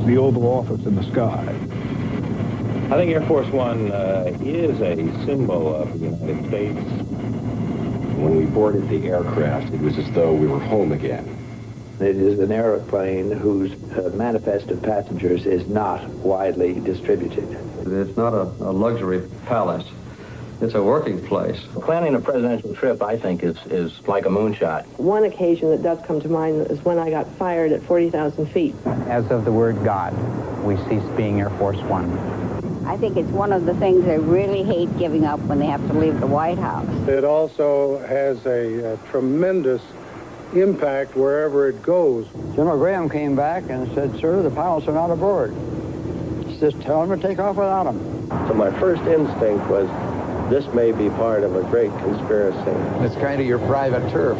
the Oval Office in the sky. I think Air Force One is a symbol of the United States. When we boarded the aircraft, it was as though we were home again. It is an airplane whose manifest of passengers is not widely distributed. It's not a luxury palace. It's a working place. Planning a presidential trip, I think, is like a moonshot. One occasion that does come to mind is when I got fired at 40,000 feet. As of the word God, we cease being Air Force One. I think it's one of the things they really hate giving up when they have to leave the White House. It also has a tremendous impact wherever it goes. General Graham came back and said, "Sir, the pilots are not aboard. Just tell them to take off without them." So my first instinct was, this may be part of a great conspiracy. It's kind of your private turf.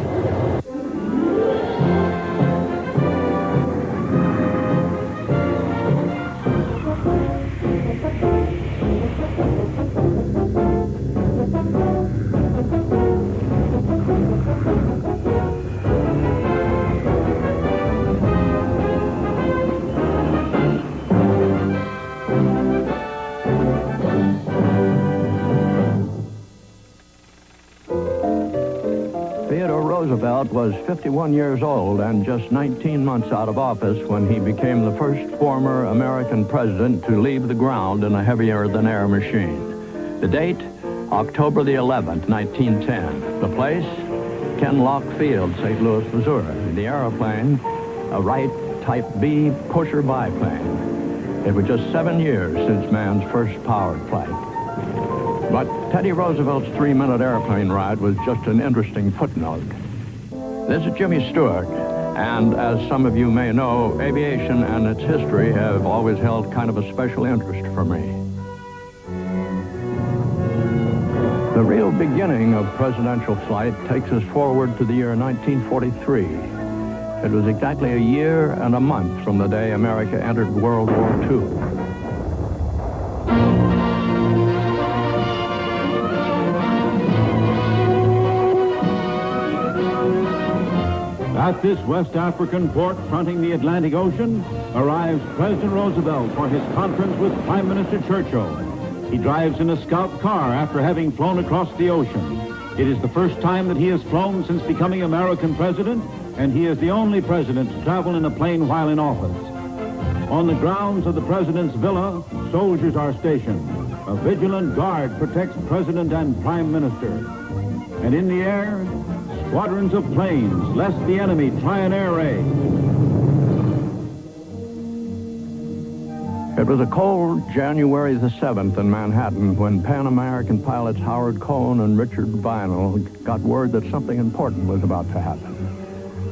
Roosevelt was 51 years old and just 19 months out of office when he became the first former American president to leave the ground in a heavier-than-air machine. The date, October the 11th, 1910. The place, Kenlock Field, St. Louis, Missouri. The airplane, a Wright Type B pusher biplane. It was just 7 years since man's first powered flight. But Teddy Roosevelt's 3-minute airplane ride was just an interesting footnote. This is Jimmy Stewart, and as some of you may know, aviation and its history have always held kind of a special interest for me. The real beginning of presidential flight takes us forward to the year 1943. It was exactly a year and a month from the day America entered World War II. At this West African port fronting the Atlantic Ocean arrives President Roosevelt for his conference with Prime Minister Churchill. He drives in a scout car after having flown across the ocean. It is the first time that he has flown since becoming American president, and he is the only president to travel in a plane while in office. On the grounds of the president's villa, soldiers are stationed. A vigilant guard protects president and prime minister. And in the air, squadrons of planes, lest the enemy try an air raid. It was a cold January the 7th in Manhattan when Pan American pilots Howard Cohn and Richard Vinell got word that something important was about to happen.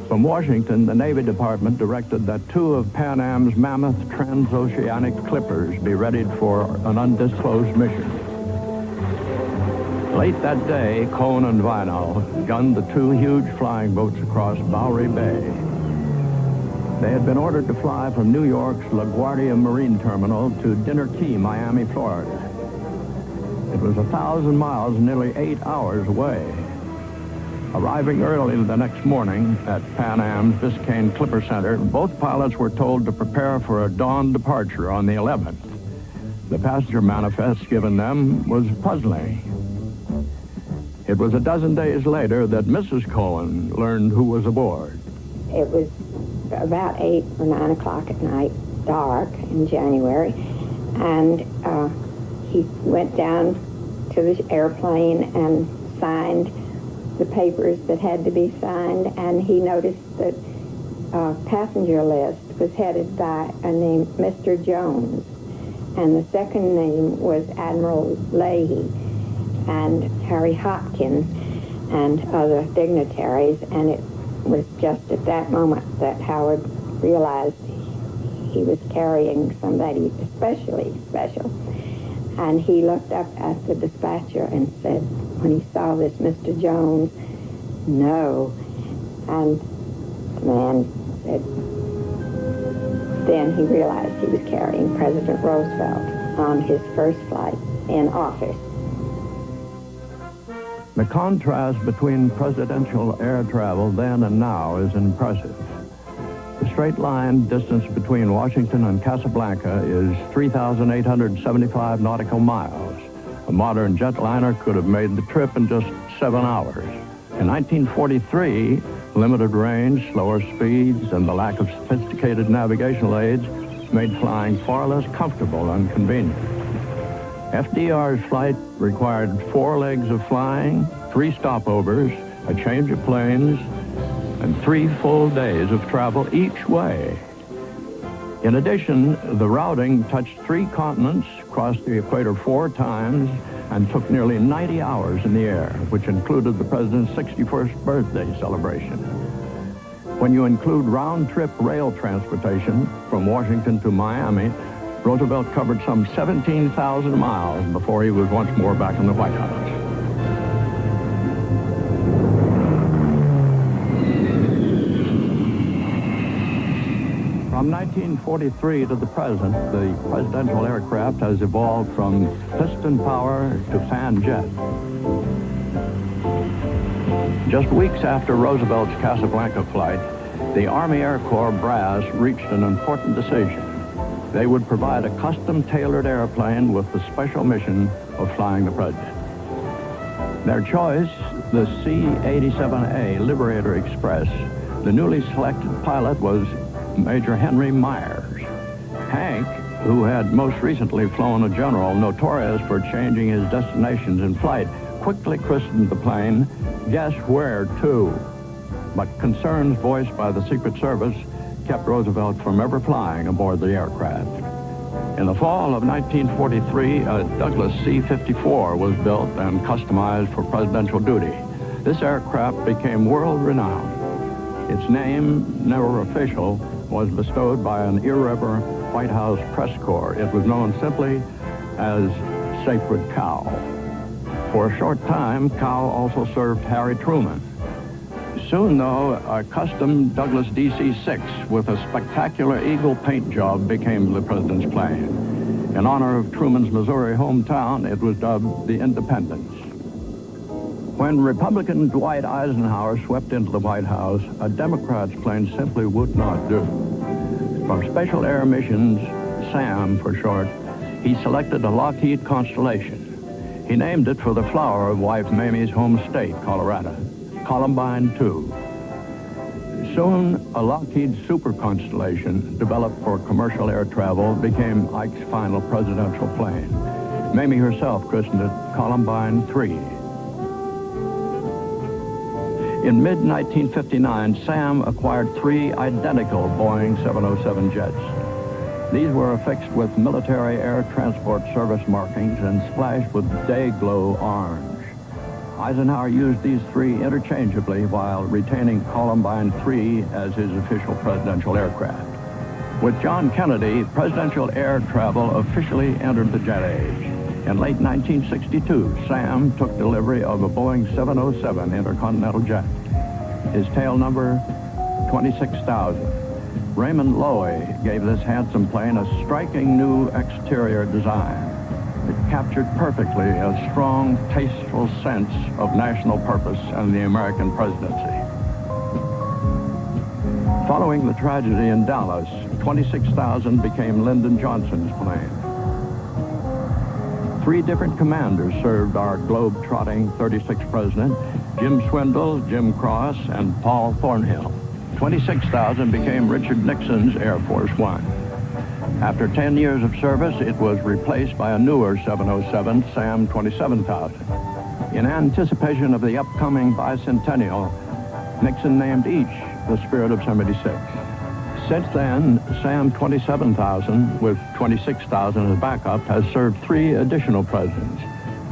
From Washington, the Navy Department directed that 2 of Pan Am's mammoth transoceanic clippers be readied for an undisclosed mission. Late that day, Cohn and Vinell gunned the 2 huge flying boats across Bowery Bay. They had been ordered to fly from New York's LaGuardia Marine Terminal to Dinner Key, Miami, Florida. It was 1,000 miles, nearly 8 hours away. Arriving early the next morning at Pan Am's Biscayne Clipper Center, both pilots were told to prepare for a dawn departure on the 11th. The passenger manifest given them was puzzling. It was a dozen days later that Mrs. Cohen learned who was aboard. It was about 8 or 9 o'clock at night, dark in January, and he went down to the airplane and signed the papers that had to be signed, and he noticed that passenger list was headed by a name Mr. Jones, and the second name was Admiral Leahy and Harry Hopkins and other dignitaries, and it was just at that moment that Howard realized he was carrying somebody especially special. And he looked up at the dispatcher and said, when he saw this Mr. Jones, "No." And the man said, then he realized he was carrying President Roosevelt on his first flight in office. The contrast between presidential air travel then and now is impressive. The straight line distance between Washington and Casablanca is 3,875 nautical miles. A modern jetliner could have made the trip in just 7 hours. In 1943, limited range, slower speeds, and the lack of sophisticated navigational aids made flying far less comfortable and convenient. FDR's flight required 4 legs of flying, 3 stopovers, a change of planes, and 3 full days of travel each way. In addition, the routing touched 3 continents, crossed the equator 4 times, and took nearly 90 hours in the air, which included the president's 61st birthday celebration. When you include round-trip rail transportation from Washington to Miami, Roosevelt covered some 17,000 miles before he was once more back in the White House. From 1943 to the present, the presidential aircraft has evolved from piston power to fan jet. Just weeks after Roosevelt's Casablanca flight, the Army Air Corps brass reached an important decision. They would provide a custom-tailored airplane with the special mission of flying the president. Their choice, the C-87A Liberator Express. The newly selected pilot was Major Henry Myers. Hank, who had most recently flown a general notorious for changing his destinations in flight, quickly christened the plane Guess Where To. But concerns voiced by the Secret Service kept Roosevelt from ever flying aboard the aircraft. In the fall of 1943, a Douglas C-54 was built and customized for presidential duty. This aircraft became world-renowned. Its name, never official, was bestowed by an irreverent White House press corps. It was known simply as Sacred Cow. For a short time, Cow also served Harry Truman. Soon, though, a custom Douglas DC-6 with a spectacular eagle paint job became the president's plane. In honor of Truman's Missouri hometown, it was dubbed the Independence. When Republican Dwight Eisenhower swept into the White House, a Democrat's plane simply would not do. For Special Air Missions, SAM for short, he selected a Lockheed Constellation. He named it for the flower of wife Mamie's home state, Colorado, Columbine 2. Soon, a Lockheed Super Constellation, developed for commercial air travel, became Ike's final presidential plane. Mamie herself christened it Columbine 3. In mid-1959, SAM acquired 3 identical Boeing 707 jets. These were affixed with Military Air Transport Service markings and splashed with day-glow orange. Eisenhower used these 3 interchangeably while retaining Columbine 3 as his official presidential aircraft. With John Kennedy, presidential air travel officially entered the jet age. In late 1962, SAM took delivery of a Boeing 707 intercontinental jet. His tail number, 26,000. Raymond Loewy gave this handsome plane a striking new exterior design. It captured perfectly a strong, tasteful sense of national purpose and the American presidency. Following the tragedy in Dallas, 26,000 became Lyndon Johnson's plane. 3 different commanders served our globe-trotting 36th president, Jim Swindle, Jim Cross, and Paul Thornhill. 26,000 became Richard Nixon's Air Force One. After 10 years of service, it was replaced by a newer 707, SAM 27,000. In anticipation of the upcoming bicentennial, Nixon named each the Spirit of 76. Since then, SAM 27,000, with 26,000 as backup, has served 3 additional presidents: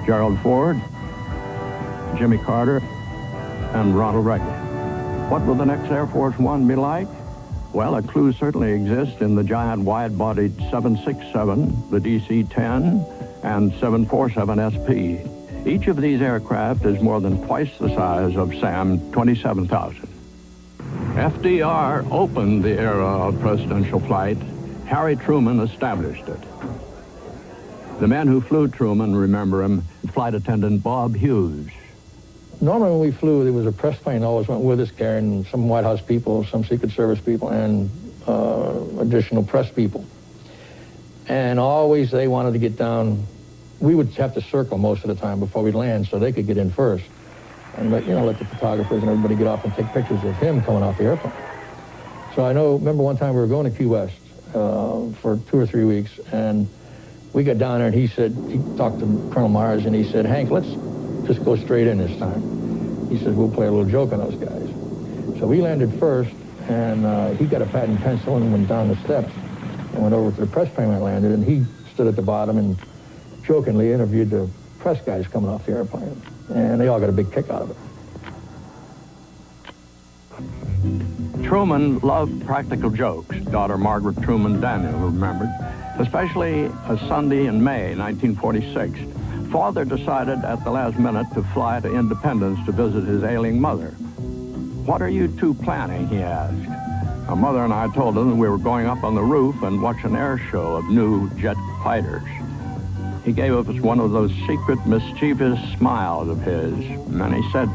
Gerald Ford, Jimmy Carter, and Ronald Reagan. What will the next Air Force One be like? Well, a clue certainly exists in the giant wide-bodied 767, the DC-10, and 747 SP. Each of these aircraft is more than twice the size of SAM 27,000. FDR opened the era of presidential flight. Harry Truman established it. The men who flew Truman remember him, flight attendant Bob Hughes. Normally when we flew, there was a press plane always went with us carrying some White House people, some Secret Service people, and additional press people. And always they wanted to get down. We would have to circle most of the time before we land so they could get in first. And let the photographers and everybody get off and take pictures of him coming off the airplane. So remember one time we were going to Key West for 2 or 3 weeks, and we got down there and he talked to Colonel Myers and he said, Hank, let's just go straight in this time. He said, we'll play a little joke on those guys. So we landed first, and he got a pad and pencil and went down the steps and went over to the press plane when I landed, and he stood at the bottom and jokingly interviewed the press guys coming off the airplane. And they all got a big kick out of it. Truman loved practical jokes, daughter Margaret Truman Daniel remembered, especially a Sunday in May 1946. Father decided at the last minute to fly to Independence to visit his ailing mother. What are you two planning, he asked. Our mother and I told him that we were going up on the roof and watch an air show of new jet fighters. He gave us one of those secret, mischievous smiles of his, and then he said,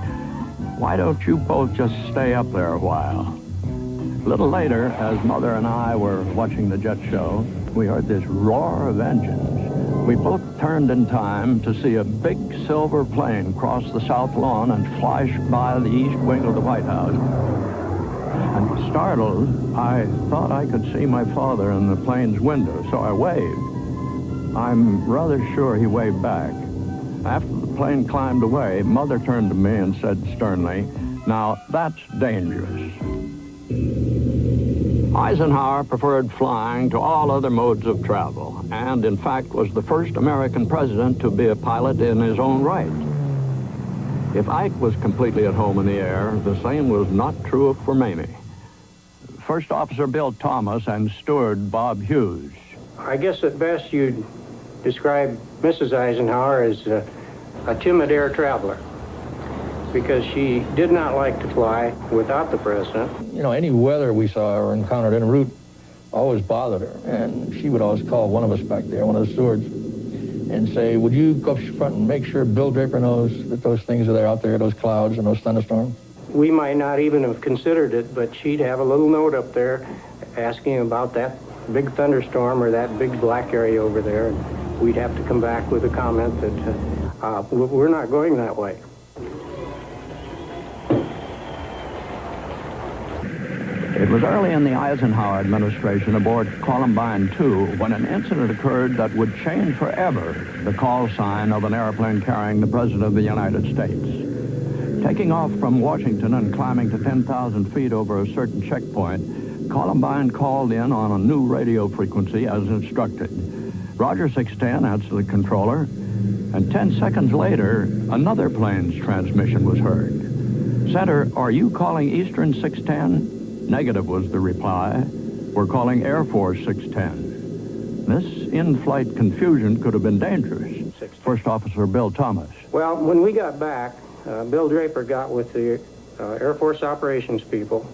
why don't you both just stay up there a while? A little later, as Mother and I were watching the jet show, we heard this roar of engines. We both turned in time to see a big silver plane cross the south lawn and flash by the east wing of the White House. And startled, I thought I could see my father in the plane's window, so I waved. I'm rather sure he waved back. After the plane climbed away, Mother turned to me and said sternly, now that's dangerous. Eisenhower preferred flying to all other modes of travel, and in fact was the first American president to be a pilot in his own right. If Ike was completely at home in the air, the same was not true for Mamie. First Officer Bill Thomas and Steward Bob Hughes. I guess at best you'd describe Mrs. Eisenhower as a timid air traveler, because she did not like to fly without the president. Any weather we saw or encountered en route always bothered her, and she would always call one of us back there, one of the stewards, and say, would you go up front and make sure Bill Draper knows that those things are there out there, those clouds and those thunderstorms? We might not even have considered it, but she'd have a little note up there asking about that big thunderstorm or that big black area over there, and we'd have to come back with a comment that we're not going that way. It was early in the Eisenhower administration aboard Columbine II when an incident occurred that would change forever the call sign of an airplane carrying the President of the United States. Taking off from Washington and climbing to 10,000 feet over a certain checkpoint, Columbine called in on a new radio frequency as instructed. Roger 610 answered the controller, and 10 seconds later, another plane's transmission was heard. Center, are you calling Eastern 610? Negative was the reply. We're calling Air Force 610. This in-flight confusion could have been dangerous. First Officer Bill Thomas. Well, when we got back, Bill Draper got with the Air Force operations people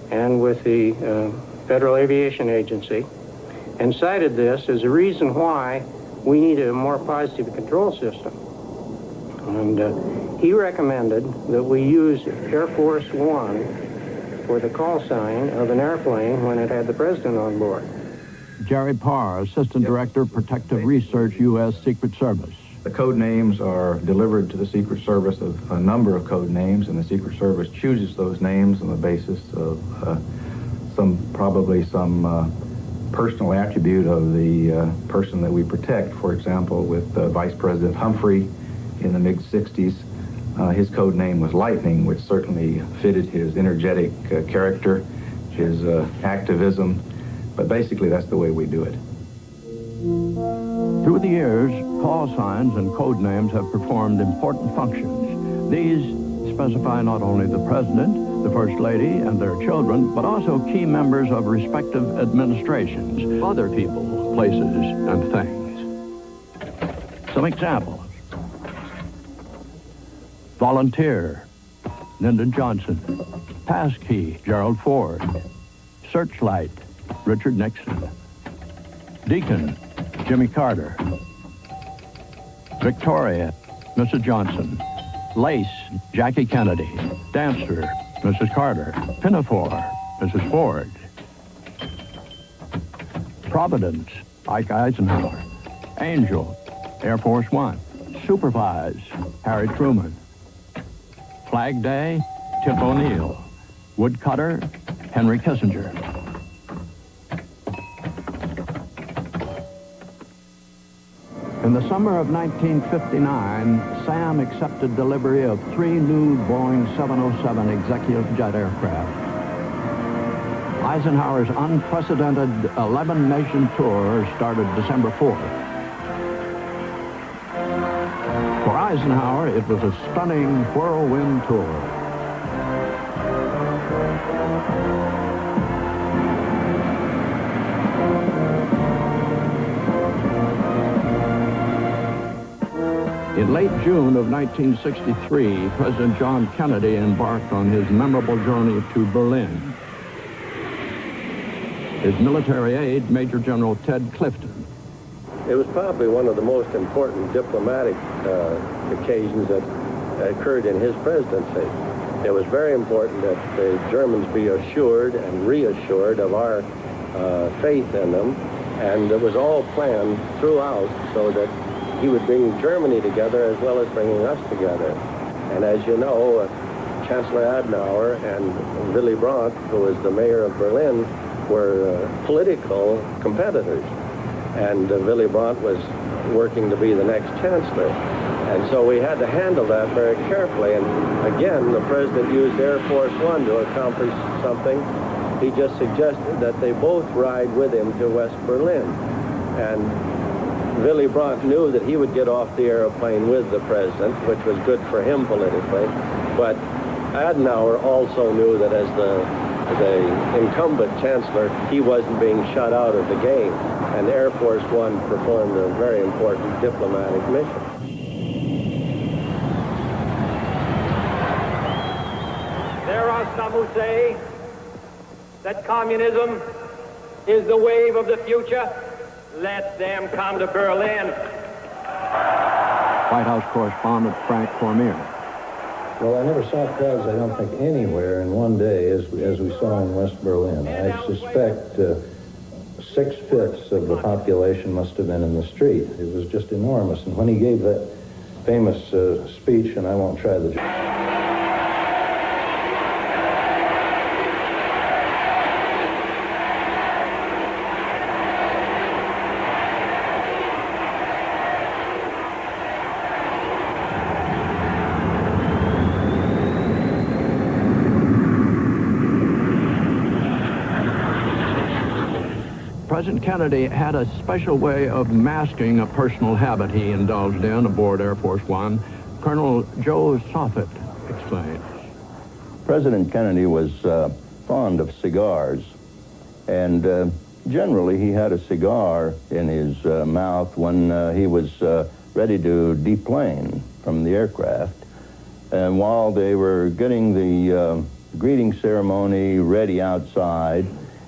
and with the Federal Aviation Agency and cited this as a reason why we needed a more positive control system. And he recommended that we use Air Force One for the call sign of an airplane when it had the president on board. Jerry Parr, Assistant Director, Protective Research, U.S. Secret Service. The code names are delivered to the Secret Service of a number of code names, and the Secret Service chooses those names on the basis of probably some personal attribute of the person that we protect. For example, with Vice President Humphrey in the mid-'60s, his code name was Lightning, which certainly fitted his energetic character, his activism, but basically that's the way we do it. Through the years, call signs and code names have performed important functions. These specify not only the President, the First Lady, and their children, but also key members of respective administrations, other people, places, and things. Some examples. Volunteer, Lyndon Johnson. Passkey, Gerald Ford. Searchlight, Richard Nixon. Deacon, Jimmy Carter. Victoria, Mrs. Johnson. Lace, Jackie Kennedy. Dancer, Mrs. Carter. Pinafore, Mrs. Ford. Providence, Ike Eisenhower. Angel, Air Force One. Supervise, Harry Truman. Flag Day, Tip O'Neill. Woodcutter, Henry Kissinger. In the summer of 1959, Sam accepted delivery of 3 new Boeing 707 executive jet aircraft. Eisenhower's unprecedented 11-nation tour started December 4th. For Eisenhower, it was a stunning whirlwind tour. In late June of 1963, President John Kennedy embarked on his memorable journey to Berlin. His military aide, Major General Ted Clifton. It was probably one of the most important diplomatic occasions that occurred in his presidency. It was very important that the Germans be assured and reassured of our faith in them, and it was all planned throughout so that he would bring Germany together as well as bringing us together. And as you know, Chancellor Adenauer and Willy Brandt, who was the mayor of Berlin, were political competitors. And Willy Brandt was working to be the next chancellor. And so we had to handle that very carefully. And again, the president used Air Force One to accomplish something. He just suggested that they both ride with him to West Berlin. And Willy Brandt knew that he would get off the airplane with the president, which was good for him politically. But Adenauer also knew that as the incumbent chancellor, he wasn't being shut out of the game. And Air Force One performed a very important diplomatic mission. There are some who say that communism is the wave of the future. Let them come to Berlin. White House correspondent Frank Cormier. Well, I never saw crowds, I don't think, anywhere in one day as we saw in West Berlin. I suspect 6/5 of the population must have been in the street. It was just enormous. And when he gave that famous speech, and I won't try the... President Kennedy had a special way of masking a personal habit he indulged in aboard Air Force One. Colonel Joe Soffit explains. President Kennedy was fond of cigars, and generally he had a cigar in his mouth when he was ready to deplane from the aircraft. And while they were getting the greeting ceremony ready outside,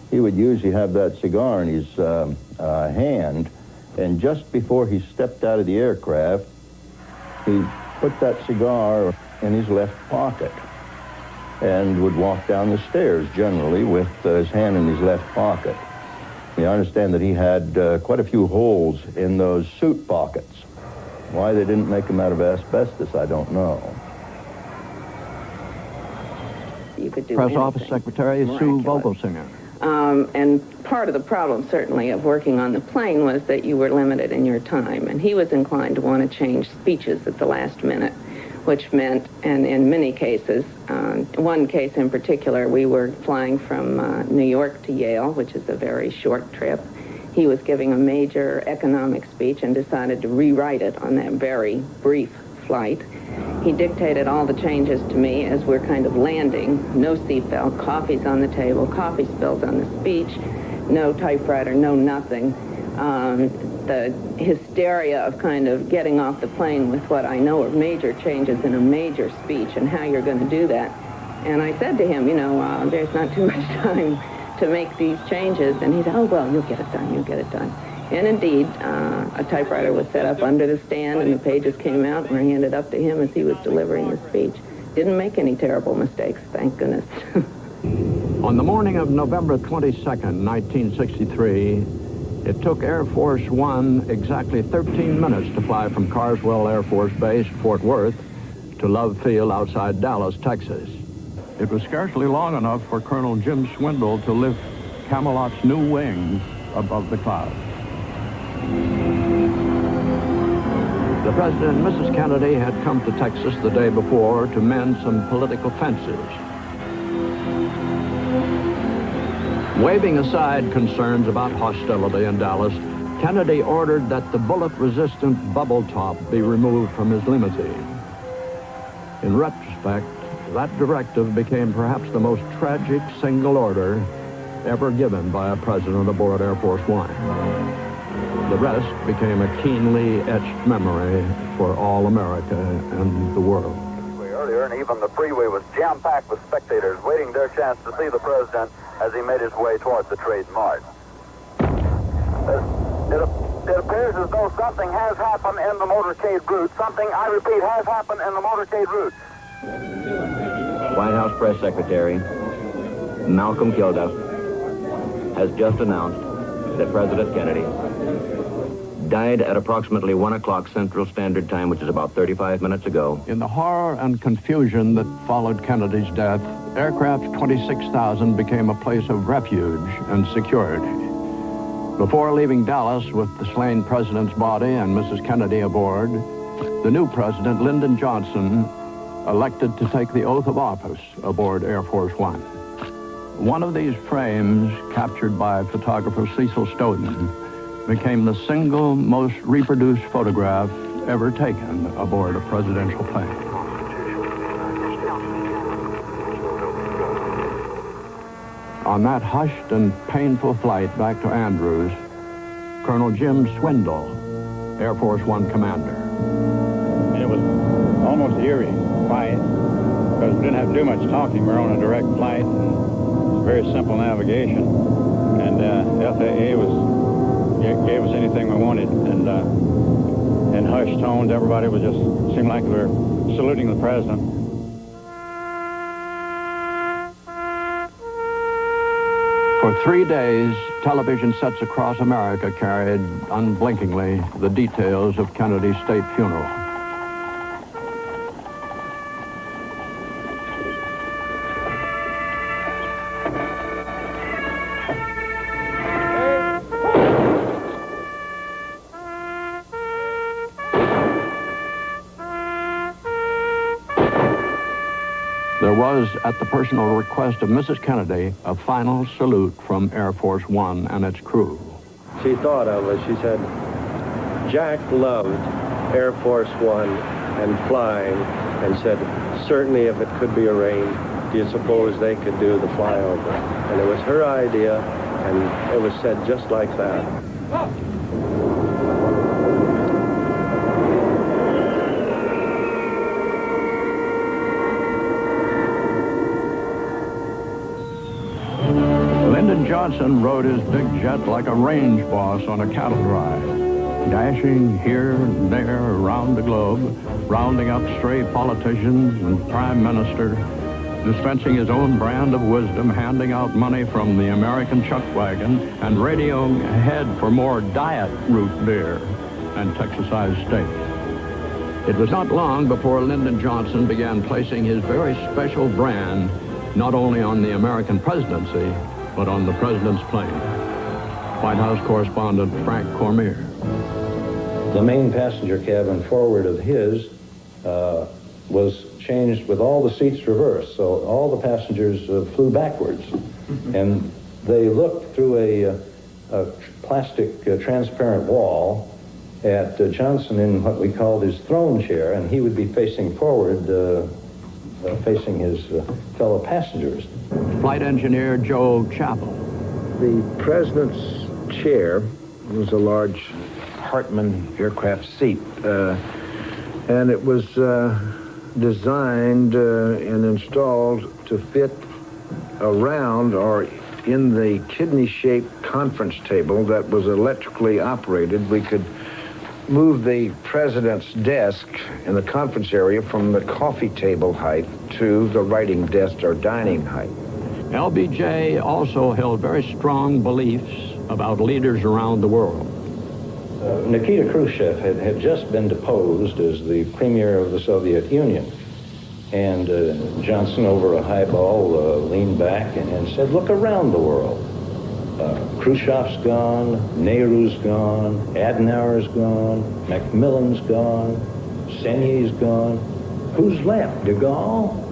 he would usually have that cigar in his hand, and just before he stepped out of the aircraft, he put that cigar in his left pocket and would walk down the stairs, generally, with his hand in his left pocket. You understand that he had quite a few holes in those suit pockets. Why they didn't make them out of asbestos, I don't know. You could do Press anything. Office Secretary Sue Vogelsinger. And part of the problem, certainly, of working on the plane was that you were limited in your time. And he was inclined to want to change speeches at the last minute, which meant, and in many cases, one case in particular, we were flying from New York to Yale, which is a very short trip. He was giving a major economic speech and decided to rewrite it on that very brief flight. He dictated all the changes to me as we're kind of landing. No seatbelt, coffee's on the table, coffee spills on the speech, no typewriter, no nothing. The hysteria of kind of getting off the plane with what I know are major changes in a major speech and how you're going to do that. And I said to him, you know, there's not too much time to make these changes. And he said, oh, well, you'll get it done, you'll get it done. And indeed, a typewriter was set up under the stand, and the pages came out and were handed up to him as he was delivering the speech. Didn't make any terrible mistakes, thank goodness. On the morning of November 22nd, 1963, It took Air Force One exactly 13 minutes to fly from Carswell Air Force Base, Fort Worth, to Love Field outside Dallas, Texas. It was scarcely long enough for Colonel Jim Swindle to lift Camelot's new wings above the clouds. The President and Mrs. Kennedy had come to Texas the day before to mend some political fences. Waving aside concerns about hostility in Dallas, Kennedy ordered that the bullet-resistant bubble top be removed from his limousine. In retrospect, that directive became perhaps the most tragic single order ever given by a president aboard Air Force One. The rest became a keenly etched memory for all America and the world. Earlier, and even the freeway was jam-packed with spectators waiting their chance to see the president as he made his way toward the Trade Mart. It appears as though something has happened in the motorcade route. Something, I repeat, has happened in the motorcade route. White House Press Secretary Malcolm Kilduff has just announced that President Kennedy died at approximately 1 o'clock Central Standard Time, which is about 35 minutes ago. In the horror and confusion that followed Kennedy's death, Aircraft 26,000 became a place of refuge and security. Before leaving Dallas with the slain president's body and Mrs. Kennedy aboard, the new president, Lyndon Johnson, elected to take the oath of office aboard Air Force One. One of these frames, captured by photographer Cecil Stoughton, became the single most reproduced photograph ever taken aboard a presidential plane. On that hushed and painful flight back to Andrews, Colonel Jim Swindle, Air Force One commander. And it was almost eerie flight because we didn't have to do much talking. We were on a direct flight and it was very simple navigation. And FAA gave us anything we wanted, and in hushed tones, everybody was just seemed like we were saluting the president. For 3 days, television sets across America carried unblinkingly the details of Kennedy's state funeral. There was, at the personal request of Mrs. Kennedy, a final salute from Air Force One and its crew. She thought of us. She said, Jack loved Air Force One and flying, and said, certainly if it could be arranged, do you suppose they could do the flyover? And it was her idea, and it was said just like that. Lyndon Johnson rode his big jet like a range boss on a cattle drive, dashing here and there around the globe, rounding up stray politicians and prime ministers, dispensing his own brand of wisdom, handing out money from the American chuck wagon, and radioing ahead for more diet root beer and Texas-sized steaks. It was not long before Lyndon Johnson began placing his very special brand not only on the American presidency, but on the president's plane. White House correspondent Frank Cormier. The main passenger cabin forward of his was changed with all the seats reversed, so all the passengers flew backwards. And they looked through a plastic transparent wall at Johnson in what we called his throne chair, and he would be facing forward, facing his fellow passengers. Flight engineer Joe Chappell. The president's chair was a large Hartman aircraft seat, and it was designed and installed to fit around or in the kidney-shaped conference table that was electrically operated. We could move the president's desk in the conference area from the coffee table height to the writing desk or dining height. LBJ also held very strong beliefs about leaders around the world. Nikita Khrushchev had just been deposed as the premier of the Soviet Union. And Johnson, over a highball, leaned back and said, look around the world. Khrushchev's gone, Nehru's gone, Adenauer's gone, Macmillan's gone, Senye's gone. Who's left, de Gaulle?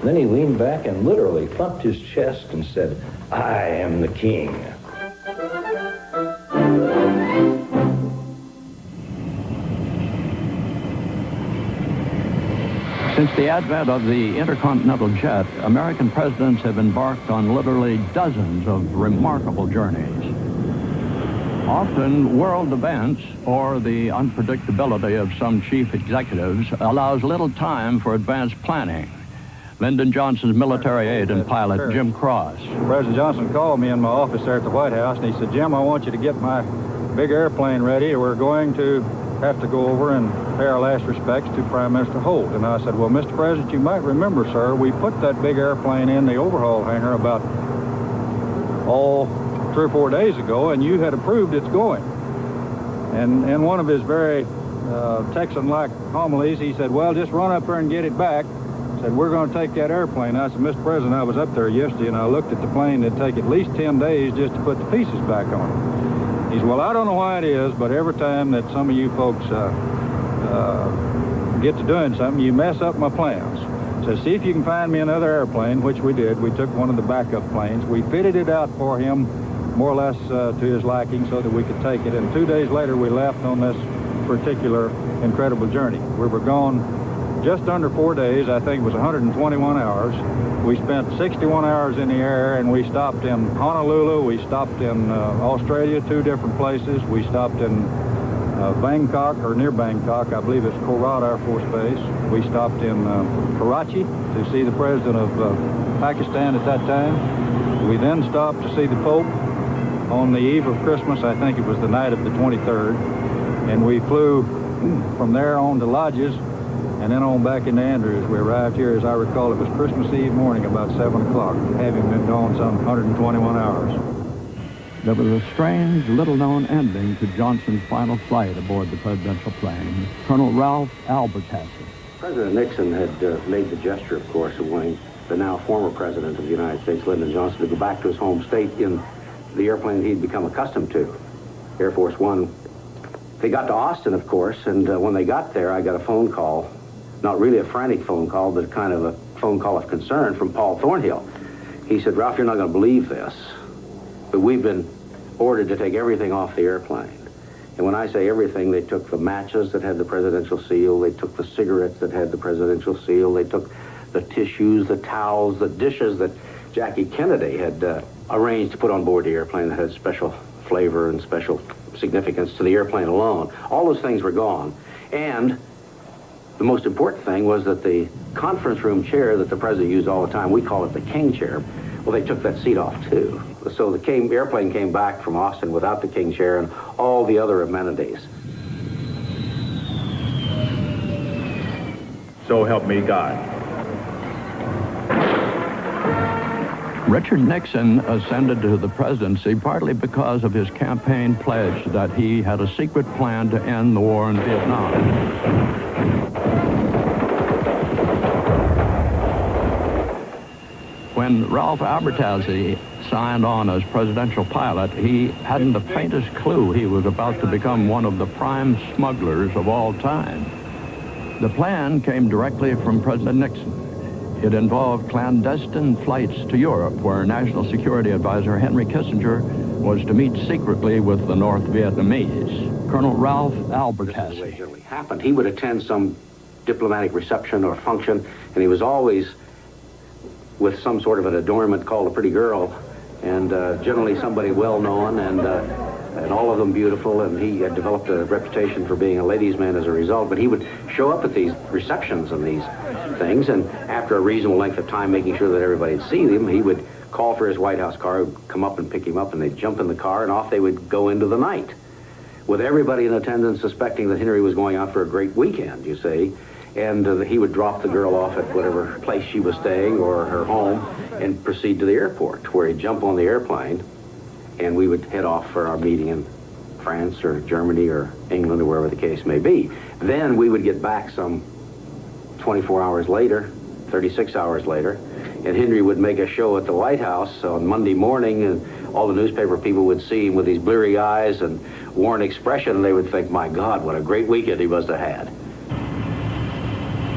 Then he leaned back and literally thumped his chest and said, I am the king. Since the advent of the intercontinental jet, American presidents have embarked on literally dozens of remarkable journeys. Often, world events or the unpredictability of some chief executives allows little time for advanced planning. Lyndon Johnson's military aide and pilot, Jim Cross. President Johnson called me in my office there at the White House, and he said, Jim, I want you to get my big airplane ready. We're going to have to go over and pay our last respects to Prime Minister Holt. And I said, well, Mr. President, you might remember, sir, we put that big airplane in the overhaul hangar about 3 or 4 days ago, and you had approved its going. And one of his very Texan-like homilies, he said, well, just run up there and get it back. Said, we're going to take that airplane. I said, Mr. President, I was up there yesterday, and I looked at the plane. It'd take at least 10 days just to put the pieces back on it. He said, well, I don't know why it is, but every time that some of you folks get to doing something, you mess up my plans. So see if you can find me another airplane, which we did. We took one of the backup planes. We fitted it out for him more or less to his liking so that we could take it. And 2 days later, we left on this particular incredible journey. We were gone just under 4 days. I think it was 121 hours. We spent 61 hours in the air, and we stopped in Honolulu. We stopped in Australia, 2 different places. We stopped in Bangkok, or near Bangkok. I believe it's Korat Air Force Base. We stopped in Karachi to see the president of Pakistan at that time. We then stopped to see the Pope on the eve of Christmas. I think it was the night of the 23rd. And we flew from there on to Lodges, and then on back into Andrews. We arrived here, as I recall, it was Christmas Eve morning, about 7 o'clock, having been gone some 121 hours. There was a strange, little-known ending to Johnson's final flight aboard the presidential plane. Colonel Ralph Albertassi. President Nixon had made the gesture, of course, of wanting the now former president of the United States, Lyndon Johnson, to go back to his home state in the airplane he'd become accustomed to, Air Force One. They got to Austin, of course, and when they got there, I got a phone call. Not really a frantic phone call, but kind of a phone call of concern from Paul Thornhill. He said, Ralph, you're not going to believe this, but we've been ordered to take everything off the airplane. And when I say everything, they took the matches that had the presidential seal, they took the cigarettes that had the presidential seal, they took the tissues, the towels, the dishes that Jackie Kennedy had arranged to put on board the airplane that had special flavor and special significance to the airplane alone. All those things were gone. And the most important thing was that the conference room chair that the president used all the time, we call it the king chair, well, they took that seat off, too. So the airplane came back from Austin without the king chair and all the other amenities. So help me God. Richard Nixon ascended to the presidency partly because of his campaign pledge that he had a secret plan to end the war in Vietnam. When Ralph Albertassi signed on as presidential pilot, he hadn't the faintest clue he was about to become one of the prime smugglers of all time. The plan came directly from President Nixon. It involved clandestine flights to Europe, where National Security Advisor Henry Kissinger was to meet secretly with the North Vietnamese. Colonel Ralph Albertassi. This is the way it generally happened. He would attend some diplomatic reception or function, and he was always with some sort of an adornment called a pretty girl, and generally somebody well-known, and all of them beautiful, and he had developed a reputation for being a ladies' man as a result. But he would show up at these receptions and these things, and after a reasonable length of time making sure that everybody had seen him, he would call for his White House car, come up and pick him up, and they'd jump in the car, and off they would go into the night, with everybody in attendance suspecting that Henry was going out for a great weekend, you see. And he would drop the girl off at whatever place she was staying or her home and proceed to the airport, where he'd jump on the airplane and we would head off for our meeting in France or Germany or England or wherever the case may be. Then we would get back some 24 hours later, 36 hours later, and Henry would make a show at the White House on Monday morning, and all the newspaper people would see him with these bleary eyes and worn expression, and they would think, my God, what a great weekend he must have had.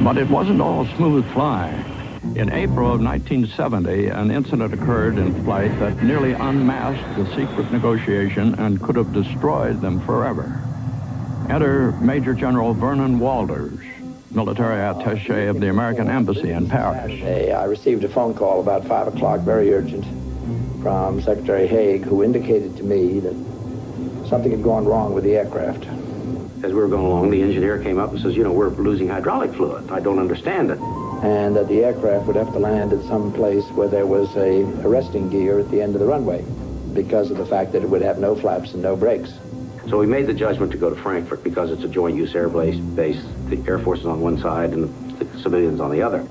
But it wasn't all smooth flying. In April of 1970, an incident occurred in flight that nearly unmasked the secret negotiation and could have destroyed them forever. Enter Major General Vernon Walters, military attaché of the American Embassy in Paris. I received a phone call about 5 o'clock, very urgent, from Secretary Haig, who indicated to me that something had gone wrong with the aircraft. As we were going along, the engineer came up and says, you know, we're losing hydraulic fluid. I don't understand it. And that the aircraft would have to land at some place where there was a arresting gear at the end of the runway because of the fact that it would have no flaps and no brakes. So we made the judgment to go to Frankfurt because it's a joint-use air base. The Air Force is on one side and the civilians on the other.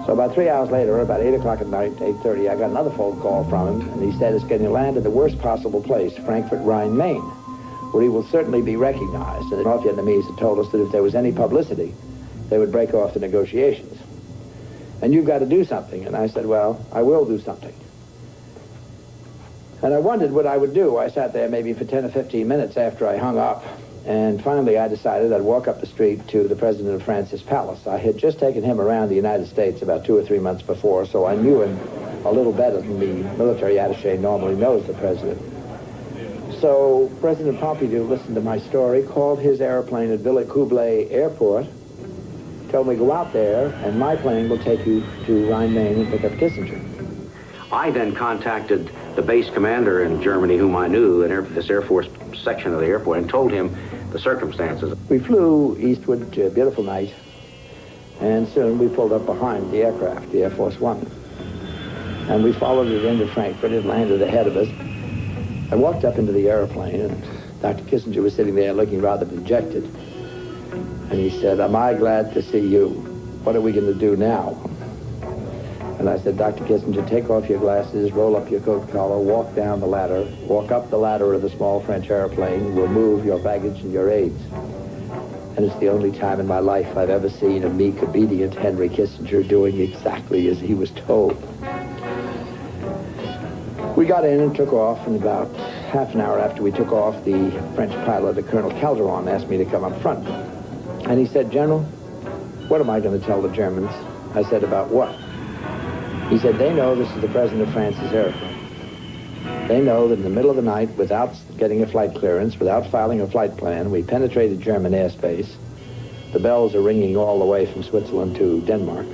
So about 3 hours later, about 8 o'clock at night, 8:30, I got another phone call from him, and he said it's going to land at the worst possible place, Frankfurt, Rhine, Main, where he will certainly be recognized. And the North Vietnamese had told us that if there was any publicity, they would break off the negotiations. And you've got to do something. And I said, well, I will do something. And I wondered what I would do. I sat there maybe for 10 or 15 minutes after I hung up. And finally, I decided I'd walk up the street to the President of France's palace. I had just taken him around the United States about 2 or 3 months before, so I knew him a little better than the military attaché normally knows the president. So President Pompidou listened to my story, called his airplane at Villers-Coublay Airport, told me, go out there, and my plane will take you to Rhine, Main, and pick up Kissinger. I then contacted the base commander in Germany, whom I knew, in this Air Force section of the airport, and told him the circumstances. We flew eastward, a beautiful night, and soon we pulled up behind the aircraft, the Air Force One. And we followed it into Frankfurt. It landed ahead of us. I walked up into the airplane, and Dr. Kissinger was sitting there looking rather dejected. And he said, am I glad to see you? What are we going to do now? And I said, Dr. Kissinger, take off your glasses, roll up your coat collar, walk down the ladder, walk up the ladder of the small French airplane, remove your baggage and your aids. And it's the only time in my life I've ever seen a meek, obedient Henry Kissinger doing exactly as he was told. We got in and took off, and about half an hour after we took off, the French pilot, Colonel Calderon, asked me to come up front. And he said, General, what am I going to tell the Germans? I said, about what? He said, they know this is the President of France's airplane. They know that in the middle of the night, without getting a flight clearance, without filing a flight plan, we penetrated German airspace. The bells are ringing all the way from Switzerland to Denmark.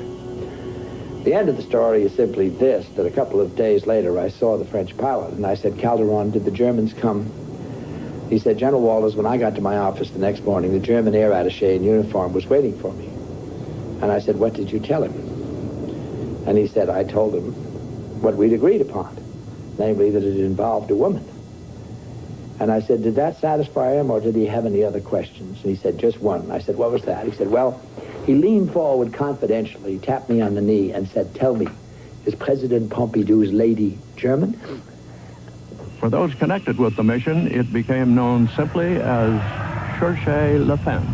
The end of the story is simply this, that a couple of days later I saw the French pilot, and I said, Calderon, did the Germans come? He said, General Walters, when I got to my office the next morning, the German air attaché in uniform was waiting for me. And I said, what did you tell him? And he said, I told him what we'd agreed upon, namely that it involved a woman. And I said, did that satisfy him, or did he have any other questions? And he said, just one. I said, what was that? He said, well, he leaned forward confidentially, tapped me on the knee, and said, tell me, is President Pompidou's lady German? For those connected with the mission, it became known simply as Cherchez la Femme.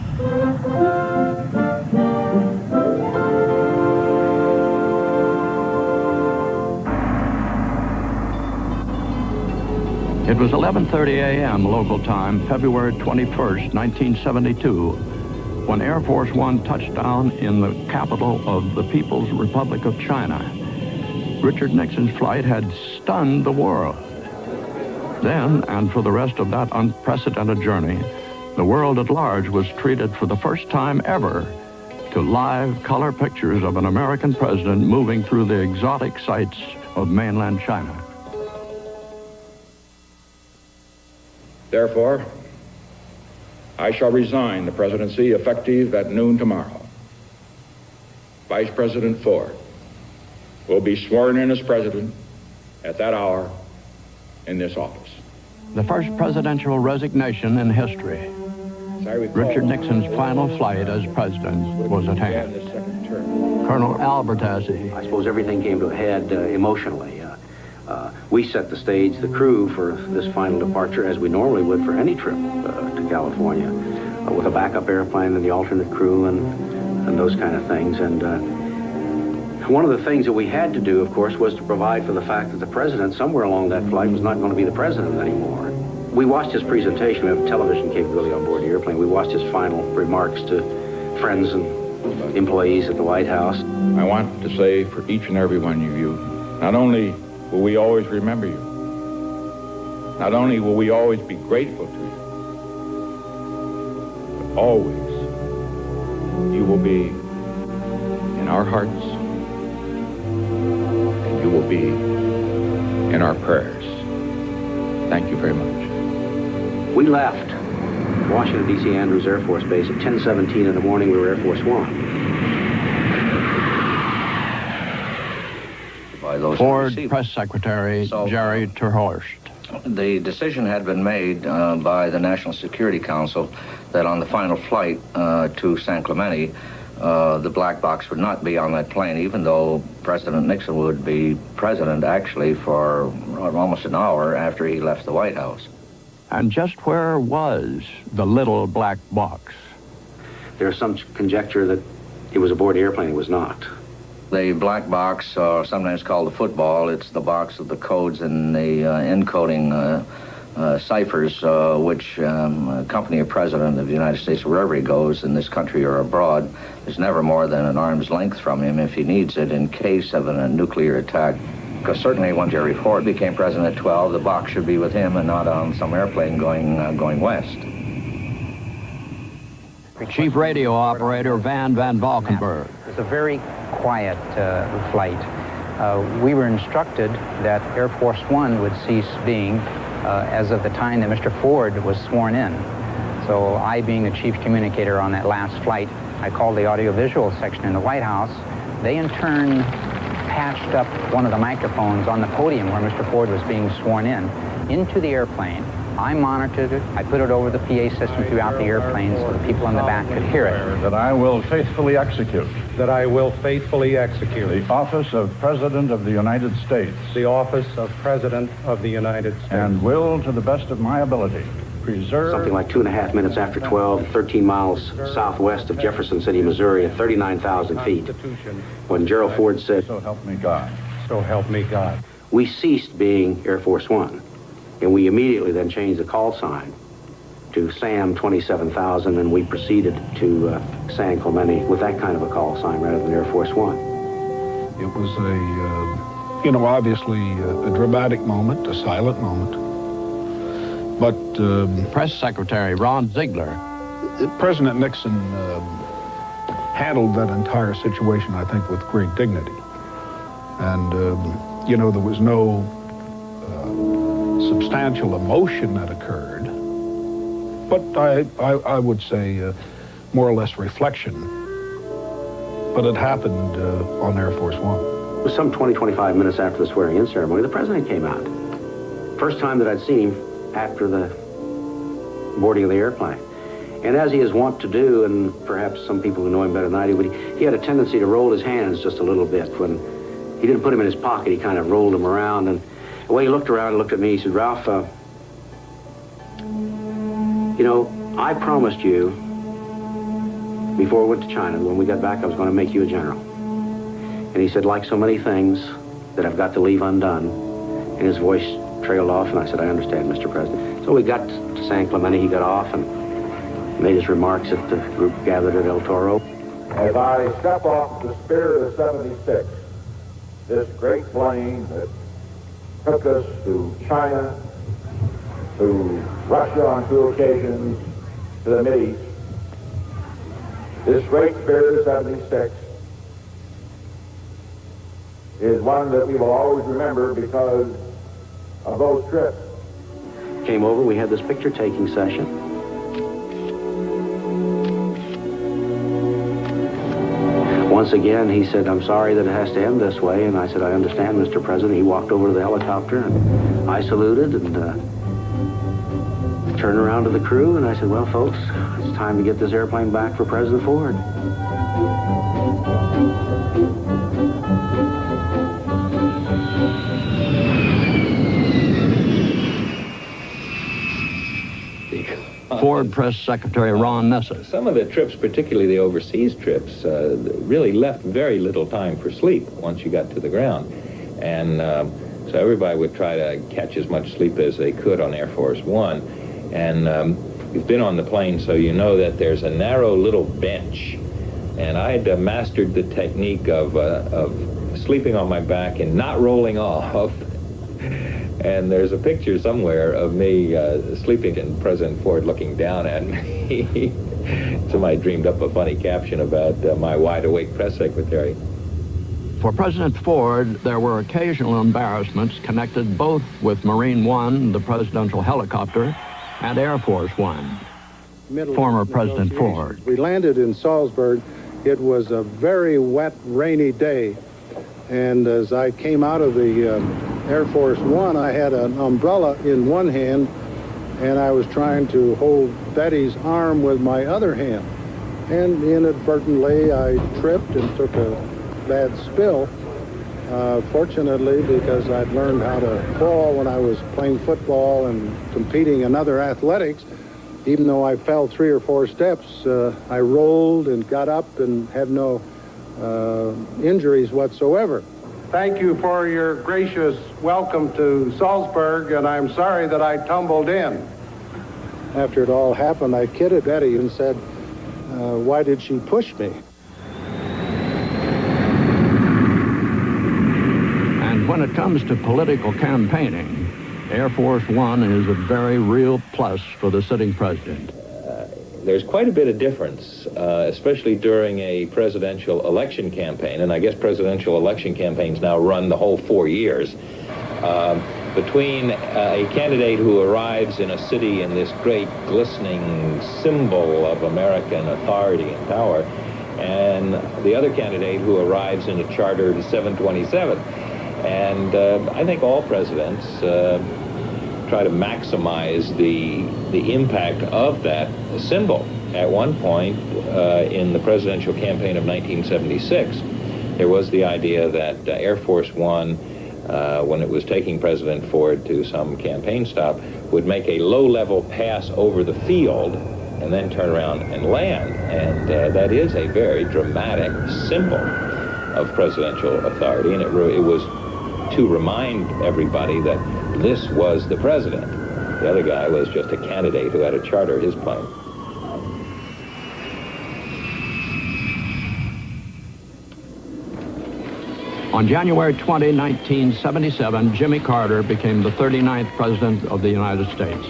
It was 11:30 a.m. local time, February 21st, 1972, when Air Force One touched down in the capital of the People's Republic of China. Richard Nixon's flight had stunned the world. Then, and for the rest of that unprecedented journey, the world at large was treated for the first time ever to live color pictures of an American president moving through the exotic sights of mainland China. Therefore, I shall resign the presidency effective at noon tomorrow. Vice President Ford will be sworn in as president at that hour in this office. The first presidential resignation in history. Richard Nixon's final flight as president was at hand. Colonel Albert Hassey. I suppose everything came to a head emotionally. We set the stage, the crew, for this final departure as we normally would for any trip to California, with a backup airplane and the alternate crew and those kind of things. And one of the things that we had to do, of course, was to provide for the fact that the president, somewhere along that flight, was not going to be the president anymore. We watched his presentation. We have television capability on board the airplane. We watched his final remarks to friends and employees at the White House. I want to say for each and every one of you, not only will we always remember you, not only will we always be grateful to you, but always you will be in our hearts, and you will be in our prayers. Thank you very much. We left Washington, D.C. Andrews Air Force Base at 10:17 in the morning. We were Air Force One. Ford Press Secretary Jerry Terhorst. The decision had been made by the National Security Council that on the final flight to San Clemente, the black box would not be on that plane, even though President Nixon would be president actually for almost an hour after he left the White House. And just where was the little black box? There's some conjecture that it was aboard the airplane. It was not. The black box, sometimes called the football, it's the box of the codes and the encoding ciphers which accompany a president of the United States wherever he goes, in this country or abroad. There's never more than an arm's length from him if he needs it in case of a nuclear attack. Because certainly when Jerry Ford became president at 12, the box should be with him and not on some airplane going west. Chief Radio Operator Van Valkenburg. It was a very quiet flight. We were instructed that Air Force One would cease being as of the time that Mr. Ford was sworn in. So I, being the chief communicator on that last flight, I called the audiovisual section in the White House. They in turn patched up one of the microphones on the podium where Mr. Ford was being sworn in into the airplane. I monitored it. I put it over the PA system throughout the airplane so the people in the back could hear it. That I will faithfully execute. That I will faithfully execute. The office of President of the United States. The office of President of the United States. And will, to the best of my ability, preserve... Something like 2.5 minutes after 12, 13 miles southwest of Jefferson City, Missouri, at 39,000 feet, when Gerald Ford said, "So help me God." So help me God. We ceased being Air Force One. And we immediately then changed the call sign to SAM 27,000, and we proceeded to San Clemente with that kind of a call sign rather than Air Force One. It was obviously a dramatic moment, a silent moment. But Press Secretary Ron Ziegler. President Nixon handled that entire situation, I think, with great dignity. And, there was no substantial emotion that occurred, but I would say more or less reflection. But it happened on Air Force One. It was some 20-25 minutes after the swearing-in ceremony, the president came out. First time that I'd seen him after the boarding of the airplane. And as he is wont to do, and perhaps some people who know him better than I do, but he had a tendency to roll his hands just a little bit. When he didn't put them in his pocket, he kind of rolled them around, and the way he looked around and looked at me, he said, "Ralph, I promised you before we went to China, when we got back, I was going to make you a general." And he said, "Like so many things that I've got to leave undone." And his voice trailed off, and I said, "I understand, Mr. President." So we got to San Clemente, he got off and made his remarks at the group gathered at El Toro. As I step off the Spirit of 76, this great plane that took us to China, to Russia on 2 occasions, to the Mideast. This great Spirit of 76 is one that we will always remember because of those trips. Came over, we had this picture-taking session. Once again, he said, "I'm sorry that it has to end this way." And I said, "I understand, Mr. President." He walked over to the helicopter, and I saluted and turned around to the crew, and I said, "Well, folks, it's time to get this airplane back for President Ford." Ford Press Secretary Ron Nessa. Some of the trips, particularly the overseas trips, really left very little time for sleep once you got to the ground. And so everybody would try to catch as much sleep as they could on Air Force One. And you've been on the plane, so you know that there's a narrow little bench. And I'd mastered the technique of sleeping on my back and not rolling off. And there's a picture somewhere of me sleeping and President Ford looking down at me. Somebody dreamed up a funny caption about my wide-awake press secretary. For President Ford, there were occasional embarrassments connected both with Marine One, the presidential helicopter, and Air Force One. Former President Ford. We landed in Salzburg. It was a very wet, rainy day. And as I came out of the Air Force One, I had an umbrella in one hand, and I was trying to hold Betty's arm with my other hand. And inadvertently, I tripped and took a bad spill. Fortunately, because I'd learned how to crawl when I was playing football and competing in other athletics, even though I fell 3 or 4 steps, I rolled and got up and had no injuries whatsoever. Thank you for your gracious welcome to Salzburg, and I'm sorry that I tumbled in. After it all happened, I kidded Betty and said, why did she push me? And when it comes to political campaigning, Air Force One is a very real plus for the sitting president. There's quite a bit of difference, especially during a presidential election campaign, and I guess presidential election campaigns now run the whole 4 years, between a candidate who arrives in a city in this great glistening symbol of American authority and power, and the other candidate who arrives in a chartered 727. And I think all presidents try to maximize the impact of that symbol. At one point in the presidential campaign of 1976, there was the idea that Air Force One, when it was taking President Ford to some campaign stop, would make a low-level pass over the field and then turn around and land. And that is a very dramatic symbol of presidential authority, and it was to remind everybody that this was the president. The other guy was just a candidate who had to charter his plane. On January 20, 1977, Jimmy Carter became the 39th President of the United States.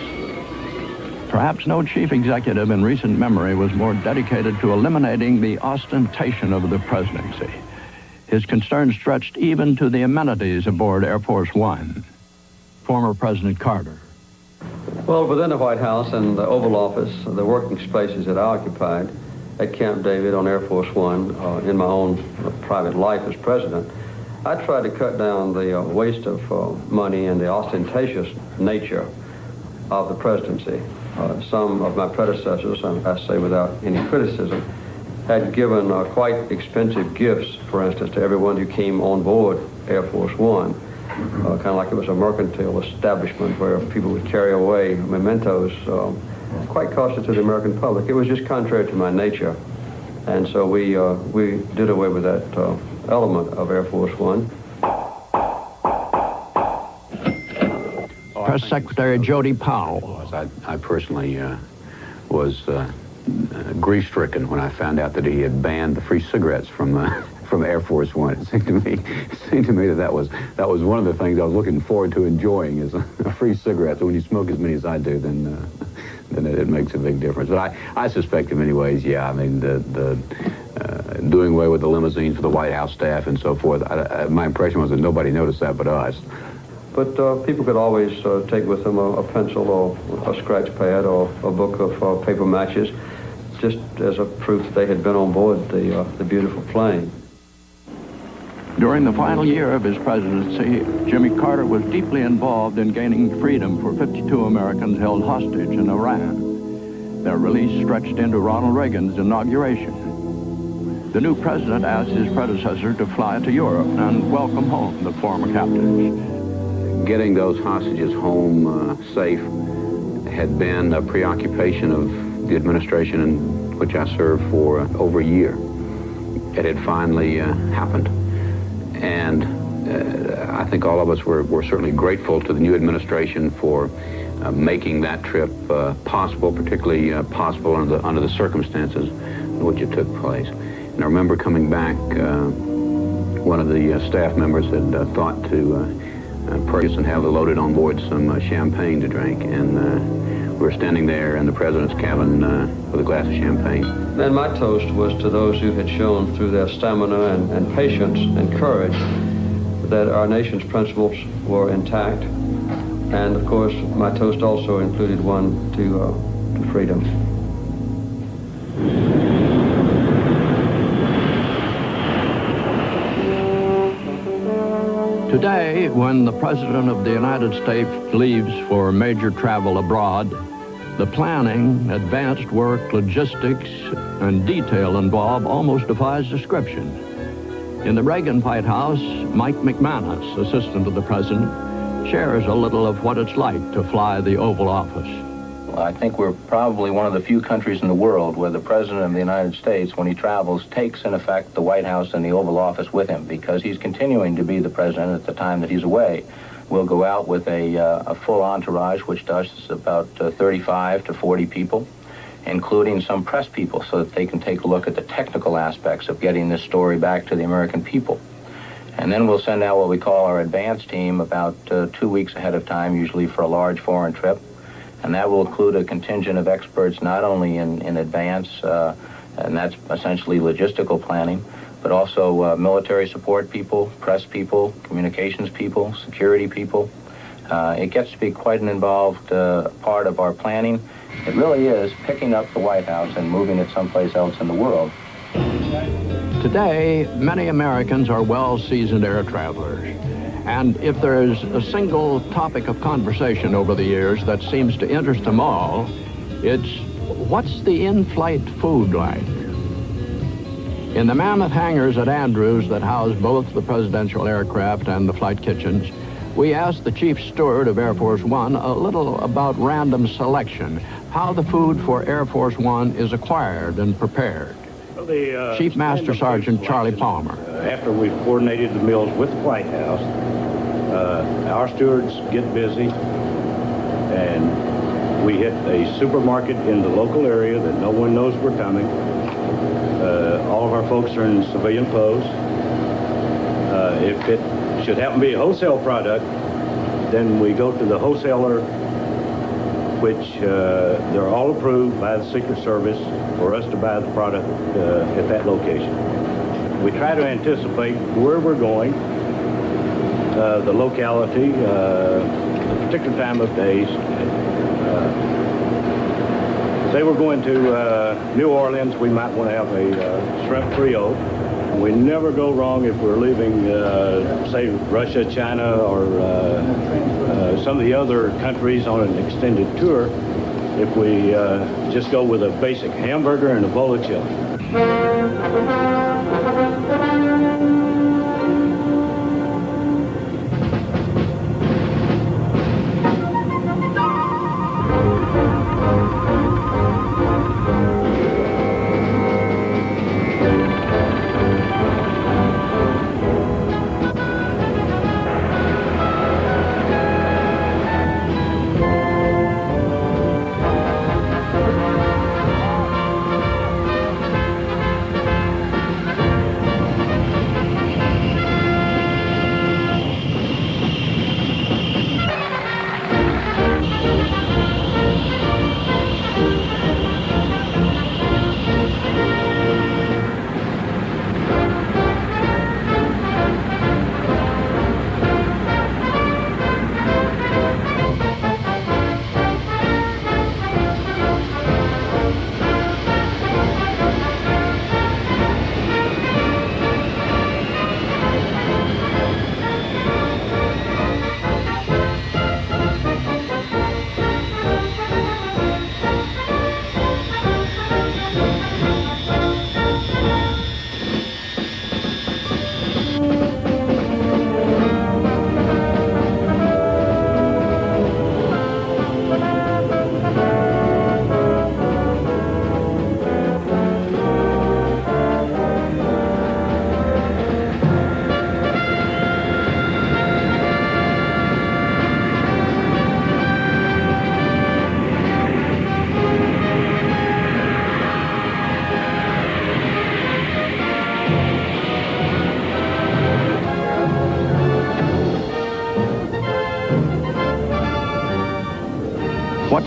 Perhaps no chief executive in recent memory was more dedicated to eliminating the ostentation of the presidency. His concern stretched even to the amenities aboard Air Force One. Former President Carter. Well, within the White House and the Oval Office, the working spaces that I occupied at Camp David on Air Force One, in my own private life as president, I tried to cut down the waste of money and the ostentatious nature of the presidency. Some of my predecessors, I say without any criticism, had given quite expensive gifts, for instance, to everyone who came on board Air Force One, kind of like it was a mercantile establishment where people would carry away mementos, quite costly to the American public. It was just contrary to my nature, and so we did away with that element of Air Force One. Press Secretary Jody Powell. I personally was grief-stricken when I found out that he had banned the free cigarettes from Air Force One. It seemed to me that was one of the things I was looking forward to enjoying, is a free cigarette. So when you smoke as many as I do, then it makes a big difference. But I suspect in many ways, yeah. I mean, the doing away with the limousines for the White House staff and so forth. My impression was that nobody noticed that but us. But people could always take with them a pencil or a scratch pad or a book of paper matches, just as a proof that they had been on board the beautiful plane. During the final year of his presidency, Jimmy Carter was deeply involved in gaining freedom for 52 Americans held hostage in Iran. Their release stretched into Ronald Reagan's inauguration. The new president asked his predecessor to fly to Europe and welcome home the former captives. Getting those hostages home safe had been a preoccupation of the administration in which I served for over a year. It had finally happened. And I think all of us were certainly grateful to the new administration for making that trip possible, particularly possible under the circumstances in which it took place. And I remember coming back, one of the staff members had thought to purchase and have loaded on board some champagne to drink, and we were standing there in the president's cabin with a glass of champagne. And my toast was to those who had shown through their stamina and patience and courage that our nation's principles were intact. And of course, my toast also included one to freedom. Today, when the President of the United States leaves for major travel abroad, the planning, advanced work, logistics, and detail involved almost defies description. In the Reagan White House, Mike McManus, assistant to the President, shares a little of what it's like to fly the Oval Office. Well, I think we're probably one of the few countries in the world where the President of the United States, when he travels, takes, in effect, the White House and the Oval Office with him, because he's continuing to be the President at the time that he's away. We'll go out with a full entourage, which does about 35 to 40 people, including some press people, so that they can take a look at the technical aspects of getting this story back to the American people. And then we'll send out what we call our advance team about 2 weeks ahead of time, usually for a large foreign trip. And that will include a contingent of experts not only in advance, and that's essentially logistical planning, but also military support people, press people, communications people, security people. It gets to be quite an involved part of our planning. It really is picking up the White House and moving it someplace else in the world. Today, many Americans are well-seasoned air travelers. And if there's a single topic of conversation over the years that seems to interest them all, it's what's the in-flight food like? In the mammoth hangars at Andrews that house both the presidential aircraft and the flight kitchens, we asked the chief steward of Air Force One a little about random selection, how the food for Air Force One is acquired and prepared. Well, Chief Master Sergeant Charlie Palmer. After we've coordinated the meals with the White House, our stewards get busy, and we hit a supermarket in the local area that no one knows we're coming. All of our folks are in civilian pose. If it should happen to be a wholesale product, then we go to the wholesaler, which they're all approved by the Secret Service for us to buy the product at that location. We try to anticipate where we're going, the locality, the particular time of days. Say we're going to New Orleans, we might want to have a shrimp Creole. We never go wrong if we're leaving, say, Russia, China, or some of the other countries on an extended tour, if we just go with a basic hamburger and a bowl of chili.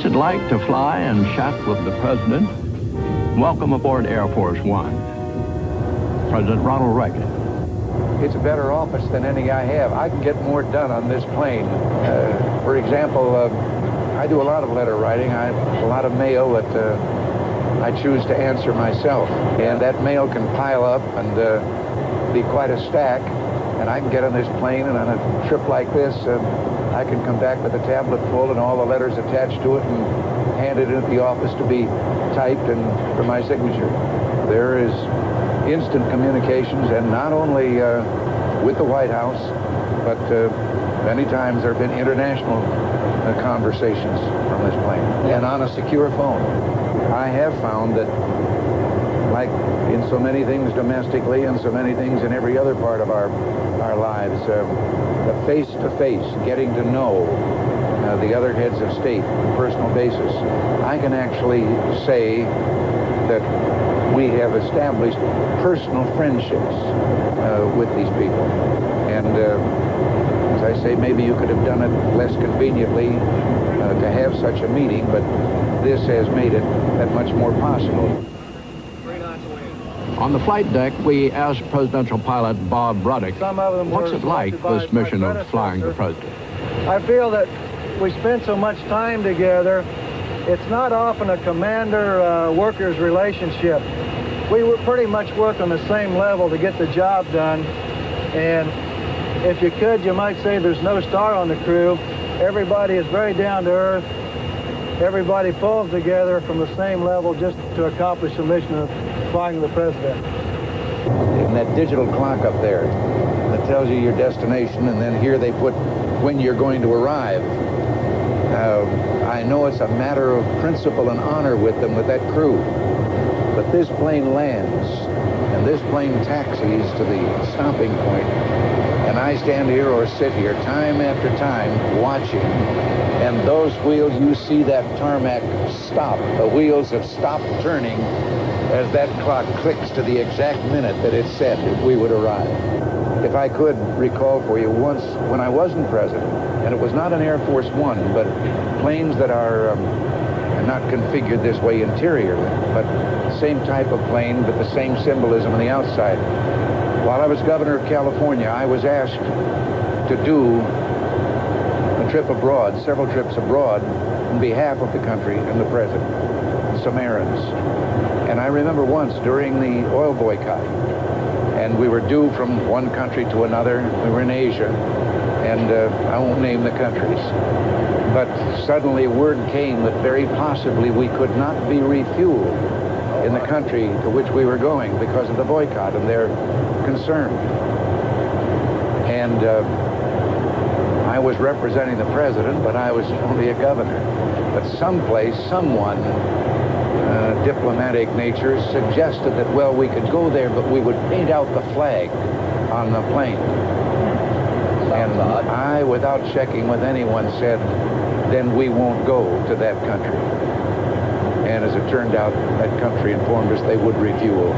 What's it like to fly and chat with the President? Welcome aboard Air Force One. President Ronald Reagan. It's a better office than any I have. I can get more done on this plane. For example, I do a lot of letter writing. I have a lot of mail that I choose to answer myself. And that mail can pile up and be quite a stack. And I can get on this plane, and on a trip like this, I can come back with a tablet full and all the letters attached to it and hand it in at the office to be typed and for my signature. There is instant communications, and not only with the White House, but many times there have been international conversations from this plane, and on a secure phone. I have found that, like in so many things domestically and so many things in every other part of our lives, the face-to-face, getting to know the other heads of state on a personal basis, I can actually say that we have established personal friendships with these people. And as I say, maybe you could have done it less conveniently to have such a meeting, but this has made it that much more possible. On the flight deck, we asked presidential pilot Bob Ruddick, what's it like, this mission of flying the president? I feel that we spend so much time together, it's not often a commander-workers relationship. We pretty much work on the same level to get the job done. And if you could, you might say there's no star on the crew. Everybody is very down to earth. Everybody pulls together from the same level just to accomplish the mission of flying the president. And that digital clock up there that tells you your destination, and then here they put when you're going to arrive. I know it's a matter of principle and honor with them, with that crew. But this plane lands, and this plane taxis to the stopping point, and I stand here or sit here time after time watching, and those wheels, you see that tarmac stop. The wheels have stopped turning as that clock clicks to the exact minute that it said that we would arrive. If I could recall for you, once when I wasn't president, and it was not an Air Force One, but planes that are not configured this way interiorly, but the same type of plane, but the same symbolism on the outside. While I was governor of California, I was asked to do a trip abroad, several trips abroad, on behalf of the country and the president, some errands. And I remember once during the oil boycott, and we were due from one country to another. We were in Asia, and I won't name the countries. But suddenly word came that very possibly we could not be refueled in the country to which we were going because of the boycott and their concern. And I was representing the president, but I was only a governor. But someplace, someone, diplomatic nature, suggested that, well, we could go there, but we would paint out the flag on the plane. And I, without checking with anyone, said, then we won't go to that country. And as it turned out, that country informed us they would refuel.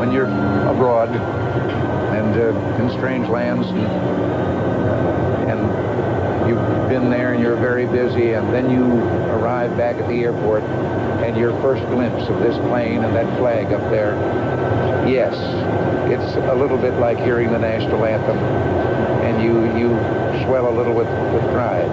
When you're abroad and in strange lands, and you've been there and you're very busy, and then you arrive back at the airport and your first glimpse of this plane and that flag up there, yes, it's a little bit like hearing the national anthem, and you swell a little with pride.